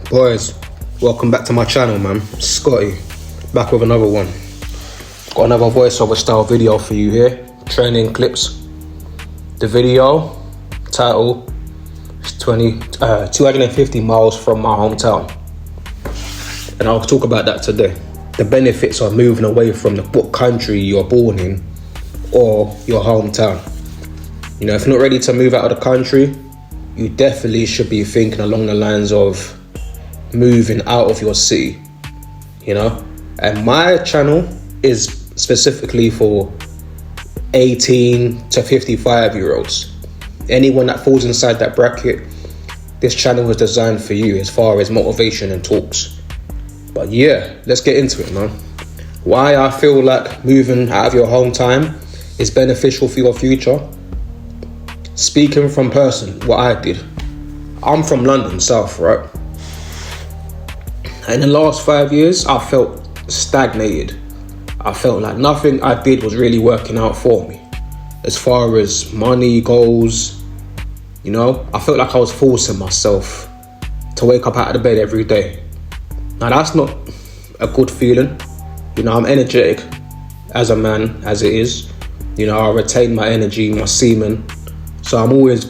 Boys, welcome back to my channel, man. Scotty, back with another one. Got another voiceover style video for you here. Training clips. The video title is 250 miles from my hometown. And I'll talk about that today. The benefits of moving away from what country you're born in or your hometown. You know, if you're not ready to move out of the country, you definitely should be thinking along the lines of moving out of your city, you know. And my channel is specifically for 18 to 55 year olds. Anyone that falls inside that bracket, this channel was designed for you as far as motivation and talks. But yeah, let's get into it, man. Why I feel like moving out of your hometown is beneficial for your future. Speaking from person, what I did. I'm from London, South, right? In the last 5 years, I felt stagnated. I felt like nothing I did was really working out for me. As far as money goes, you know, I felt like I was forcing myself to wake up out of the bed every day. Now that's not a good feeling. You know, I'm energetic as a man, as it is. You know, I retain my energy, my semen. So I'm always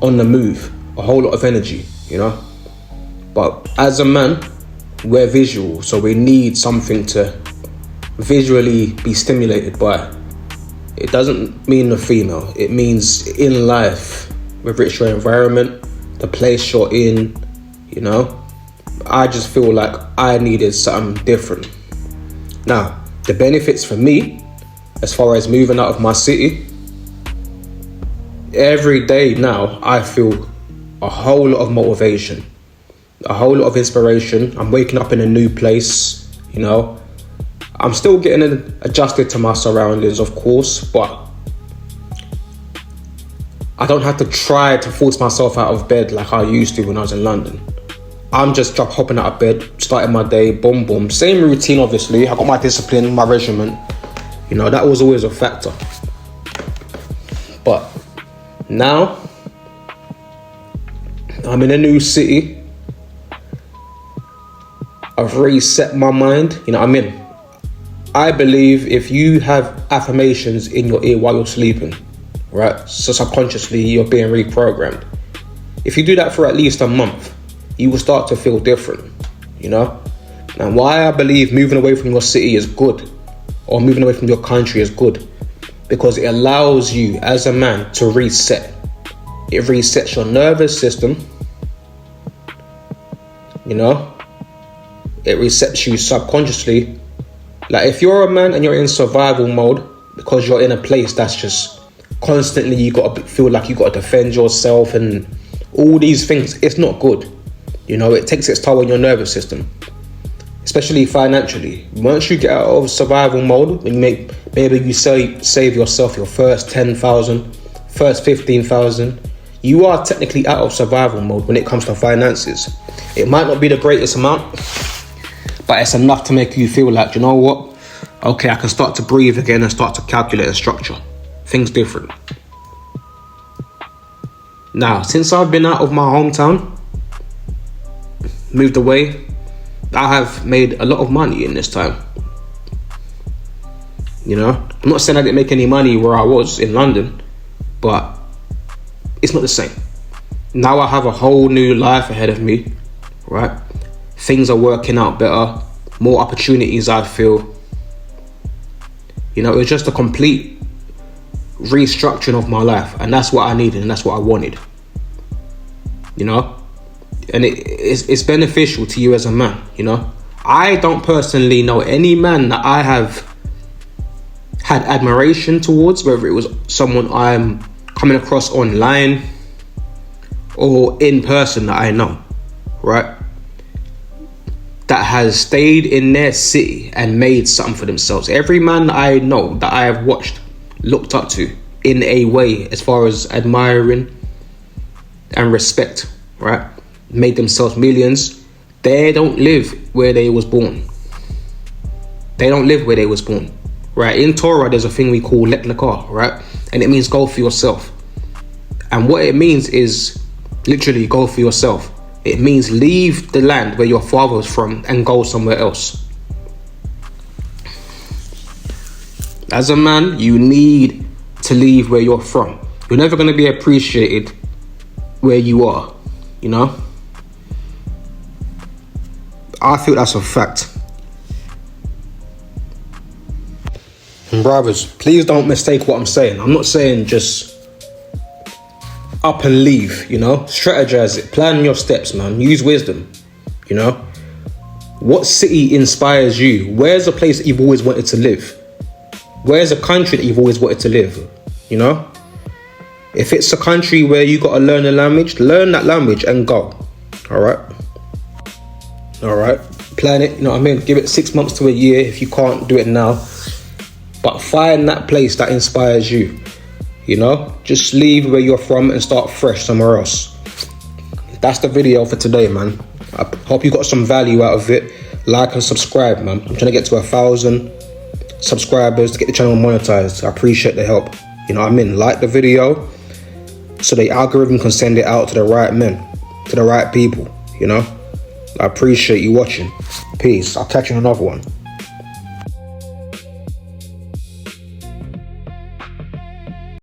on the move, a whole lot of energy, you know. But as a man, we're visual, so we need something to visually be stimulated by. It doesn't mean a female, it means in life, whether it's your environment, the place you're in, you know. I just feel like I needed something different. Now, the benefits for me, as far as moving out of my city, every day now I feel a whole lot of motivation, a whole lot of inspiration. I'm waking up in a new place, you know. I'm still getting adjusted to my surroundings, of course, but I don't have to try to force myself out of bed like I used to when I was in London. I'm just hopping out of bed, starting my day, boom, boom. Same routine, obviously. I got my discipline, my regimen. You know, that was always a factor. But now, I'm in a new city. I've reset my mind. You know what I mean? I believe if you have affirmations in your ear while you're sleeping, right? So subconsciously, you're being reprogrammed. If you do that for at least a month, you will start to feel different, you know? And why I believe moving away from your city is good, or moving away from your country is good, because it allows you as a man to reset. It resets your nervous system, you know? It resets you subconsciously. Like if you're a man and you're in survival mode because you're in a place that's just constantly, you got to feel like you got to defend yourself and all these things, it's not good. You know, it takes its toll on your nervous system, especially financially. Once you get out of survival mode, when maybe you save yourself your first 10,000, first 15,000, you are technically out of survival mode when it comes to finances. It might not be the greatest amount, but it's enough to make you feel like, you know what? Okay, I can start to breathe again and start to calculate and structure. Things different. Now, since I've been out of my hometown, moved away, I have made a lot of money in this time. You know, I'm not saying I didn't make any money where I was in London, but it's not the same. Now I have a whole new life ahead of me, right? Things are working out better, more opportunities I feel. You know, it was just a complete restructuring of my life, and that's what I needed and that's what I wanted. You know? And it's beneficial to you as a man, you know. I don't personally know any man that I have had admiration towards, whether it was someone I'm coming across online or in person that I know, right, that has stayed in their city and made something for themselves. Every man that I know, that I have watched, looked up to in a way as far as admiring and respect, right, made themselves millions. They don't live where they was born. They don't live where they was born, right? In Torah, there's a thing we call lek lekah, right? And it means go for yourself. And what it means is literally go for yourself. It means leave the land where your father was from and go somewhere else. As a man, you need to leave where you're from. You're never going to be appreciated where you are, you know? I feel that's a fact. And brothers, please don't mistake what I'm saying. I'm not saying just up and leave, you know? Strategize it. Plan your steps, man. Use wisdom, you know? What city inspires you? Where's a place that you've always wanted to live? Where's a country that you've always wanted to live, you know? If it's a country where you got to learn a language, learn that language and go, all right? All right? Plan it, you know what I mean? Give it 6 months to a year if you can't do it now. But find that place that inspires you. You know, just leave where you're from and start fresh somewhere else. That's the video for today, man. I hope you got some value out of it. Like and subscribe, man. I'm trying to get to 1,000 subscribers to get the channel monetized. I appreciate the help. You know what I mean? Like the video so the algorithm can send it out to the right men, to the right people, you know? I appreciate you watching. Peace. I'll catch you in another one.